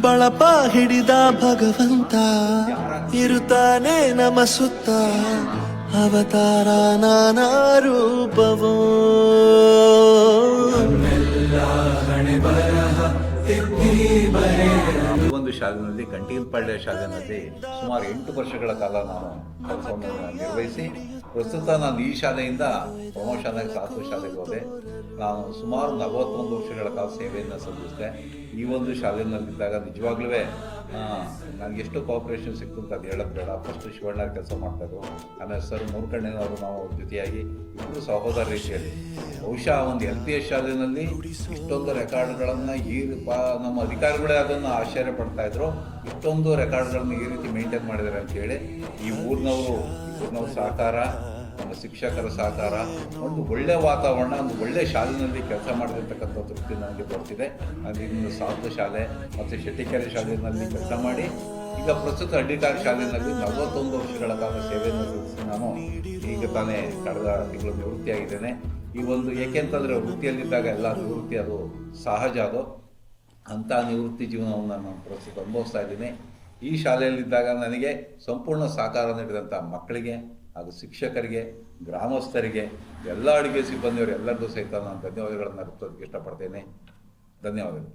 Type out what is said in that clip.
ಬಳಪ ಹಿಡಿದ ಭಗವಂತ ಇರುತ್ತಾನೆ ನಮ ಸುತ್ತ ಅವತಾರ ನಾನಾ ರೂಪವೋ ಒಂದು ಶಾಲೆಯಲ್ಲಿ ಕಂಟೀನ್ಪಾಳ್ಯ ಶಾಲೆಯಲ್ಲಿ ಸುಮಾರು 8 ವರ್ಷಗಳ ಕಾಲ ನಾನು ಕೆಲಸವನ್ನು ನಿರ್ವಹಿಸಿ ಪ್ರಸ್ತುತ ನಾನು ಈ ಶಾಲೆಯಿಂದ ಪ್ರಮೋಷನ್ ಆಗಿ ಸಾಕಷ್ಟು ಶಾಲೆಗೆ ಹೋದೆ. ನಾನು ಸುಮಾರು 41 ವರ್ಷಗಳ ಕಾಲ ಸೇವೆಯನ್ನು ಸಲ್ಲಿಸಿದೆ. ಈ ಒಂದು ಶಾಲೆಯಲ್ಲಿದ್ದಾಗ ನಿಜವಾಗ್ಲೂ ನನಗೆ ಎಷ್ಟು ಕೋಆಪ್ರೇಷನ್ ಸಿಕ್ತು ಅಂತ ಅದು ಹೇಳೋದು ಬೇಡ. ಫಸ್ಟ್ ಶಿವಣ್ಣ ಕೆಲಸ ಮಾಡ್ತಾಯಿದ್ರು, ಆಮೇಲೆ ಸರ್ ಮೂರ್ಕಣ್ಣನವರು ನಾವು ಜೊತೆಯಾಗಿ ಇಬ್ಬರು ಸಹೋದರ ರೀತಿಯಲ್ಲಿ ಬಹುಶಃ ಒಂದು LPS ಶಾಲೆಯಲ್ಲಿ ಇಷ್ಟೊಂದು ರೆಕಾರ್ಡ್ಗಳನ್ನು ನಮ್ಮ ಅಧಿಕಾರಿಗಳೇ ಅದನ್ನು ಆಶ್ಚರ್ಯ ಪಡ್ತಾ ಇದ್ರು. ಇಷ್ಟೊಂದು ರೆಕಾರ್ಡ್ಗಳನ್ನು ಈ ರೀತಿ ಮೇಂಟೈನ್ ಮಾಡಿದ್ದಾರೆ ಅಂತೇಳಿ ಈ ಊರಿನವರು ಸಹಕಾರ, ನಮ್ಮ ಶಿಕ್ಷಕರ ಸಹಕಾರ, ಒಂದು ಒಳ್ಳೆಯ ವಾತಾವರಣ, ಒಂದು ಒಳ್ಳೆಯ ಶಾಲೆಯಲ್ಲಿ ಕೆಲಸ ಮಾಡಿರ್ತಕ್ಕಂಥ ತೃಪ್ತಿ ನನಗೆ ಬರ್ತಿದೆ. ನಾನು ಸಾಧು ಶಾಲೆ ಮತ್ತು ಶೆಟ್ಟಿಕೆರೆ ಶಾಲೆಯಲ್ಲಿ ಕೆಲಸ ಮಾಡಿ ಈಗ ಪ್ರಸ್ತುತ ಅಡ್ಡಿಕಾರಿ ಶಾಲೆಯಲ್ಲಿ 41 ವರ್ಷಗಳ ಕಾಲ ಸೇವೆಯನ್ನು ಸಲ್ಲಿಸಿ ನಾನು ಈಗ ತಾನೇ ಕಳೆದ ತಿಂಗಳು ನಿವೃತ್ತಿಯಾಗಿದ್ದೇನೆ. ಈ ಒಂದು ಏಕೆಂತಂದರೆ ವೃತ್ತಿಯಲ್ಲಿದ್ದಾಗ ಎಲ್ಲ ನಿವೃತ್ತಿ ಅದು ಸಹಜ. ಅದು ಅಂಥ ನಿವೃತ್ತಿ ಜೀವನವನ್ನು ನಾನು ಪ್ರಸ್ತುತ ಅನುಭವಿಸ್ತಾ ಇದ್ದೀನಿ. ಈ ಶಾಲೆಯಲ್ಲಿದ್ದಾಗ ನನಗೆ ಸಂಪೂರ್ಣ ಸಹಕಾರ ನೀಡಿದಂಥ ಮಕ್ಕಳಿಗೆ ಹಾಗೂ ಶಿಕ್ಷಕರಿಗೆ, ಗ್ರಾಮಸ್ಥರಿಗೆ, ಎಲ್ಲ ಅಡುಗೆ ಸಿಬ್ಬಂದಿಯವರು ಎಲ್ಲರಿಗೂ ಸಹಿತ ನಾನು ಧನ್ಯವಾದಗಳನ್ನು ಅರ್ಪಿಸೋದಕ್ಕೆ ಇಷ್ಟಪಡ್ತೇನೆ. ಧನ್ಯವಾದಗಳು.